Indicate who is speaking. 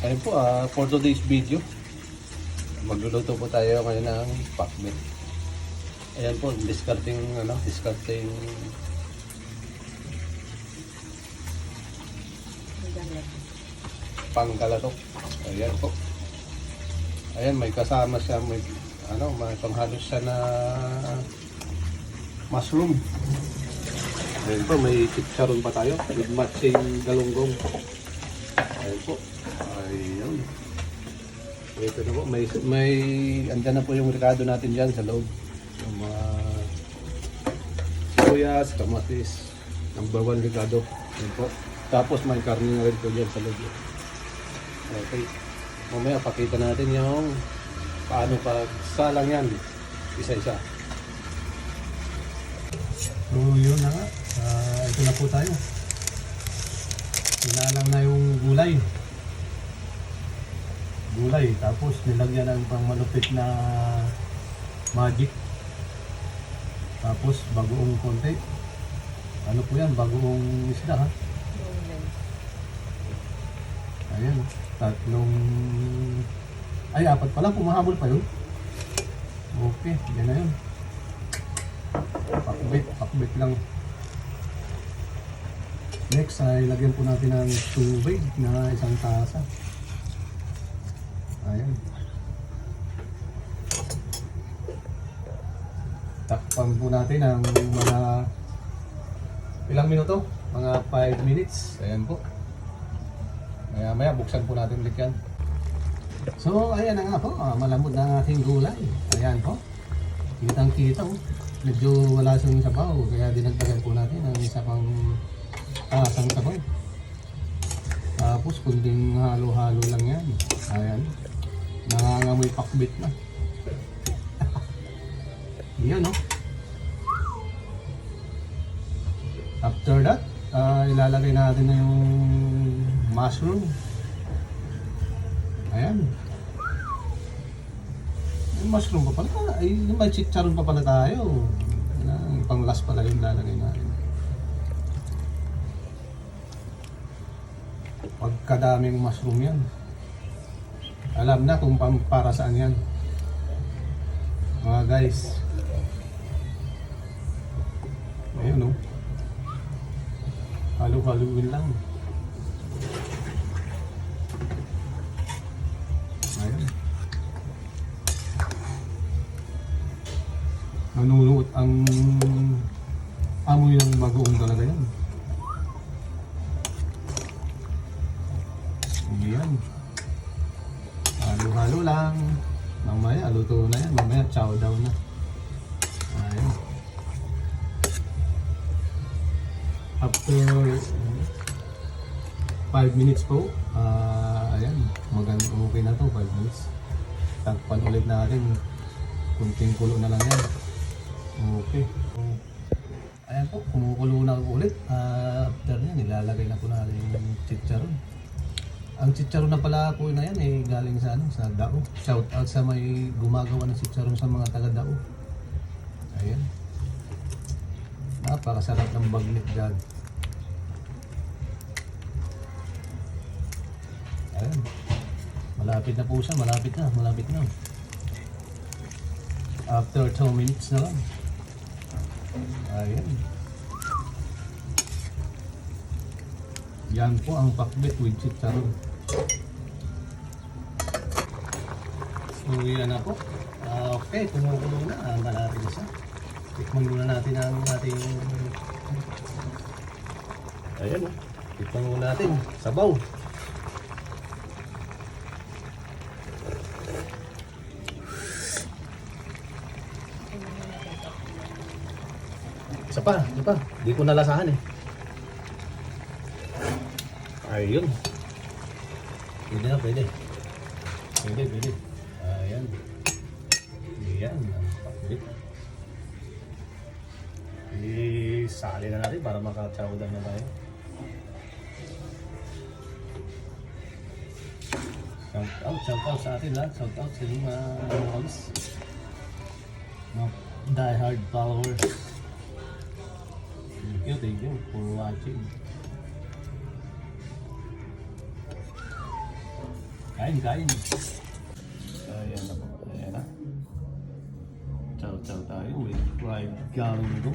Speaker 1: Ayun po, for today's video, magluluto po tayo ngayon ng pakbet. Ayan po, discarding pangkalatok. Ayan po. Ayan, may kasama siya, may panghalos siya na mushroom. Ayan po, may chicharon pa tayo with matching galunggong. Ayan po. Ayun. Ito na po, andyan na po yung ricado natin dyan sa loob. Yung mga sibuyas, kamatis, number 1 ricado. Ayan po. Tapos may karne na rin po dyan sa loob. Okay. Mamaya pakita natin yung paano pagsalang yan. Isa-isa. So yun na nga. Ito na po tayo. Sinalang na yung gulay. Tapos nilagyan ng pang malupit na magic. Tapos bagoong konti. Ano po yan? Bagoong isda ha? Ayan. Apat pala. Pumahabol pa yun. Okay. Yan na yun. Pakbit lang. Next ay lagyan po natin ng tubig na 1 tasa. Ayan. Takpan po natin ang mga ilang minuto? Mga 5 minutes. Ayan po. Maya buksan po natin ulit yan. So ayan na nga po. Malambot na ang ating gulay. Ayan po. Kitang kita oh. Medyo wala siyang sabaw. Kaya dinagdagan po natin ang isa pang tasang sabaw. Tapos kunding halo-halo lang yan. Ayan. Nangangamoy pakbit na. Yan no. After that, ilalagay natin na yung mushroom. Ayan. Yung mushroom pa pala. Ay, may chicharon pa pala tayo. Pang last pala yung lalagay natin. Pagkadaming mushroom yan. Alam na kung para saan yan. Mga guys. Ayun o. Halo-haluin lang. Ayun. Nanunuot ang amoy ng bagoong talaga yan. Ayan. Halo-halo lang. Mamaya, luto na yan. Mamaya, chow down na. Ayan. After 5 minutes po, ayan, okay na to, 5 minutes. Takpan ulit natin. Kunting kulo na lang yan. Okay. Ayan po, kumukulo na ulit. After yan, nilalagay na po natin yung chicharon. Ang chicharon na pala po na yan galing sa sa Dao. Shout out sa may gumagawa ng chicharon sa mga taga Dao. Ayan. Napakasarap ng bagnet dyan. Ayan. Malapit na po siya, malapit na. After 2 minutes na lang. Ayan. Yan po ang pakbet with chicharon. So yan na po. Okay, kumukulo na. Hanggang natin isa. Tikman muna natin ang ating... Ayan o. Tikman muna natin. Sabaw. Isa pa. Di ko nalasahan eh. Ayun. Pwede na, pwede. Ayan. Ayan. Pakbit. Isali na natin para makachowdown na tayo. Shout out sa atin lahat. Shout out sa mga die-hard followers. Thank you for watching. Kain, kain. Ayan na po. Ayan na. Chow chow tayo with fried garlic.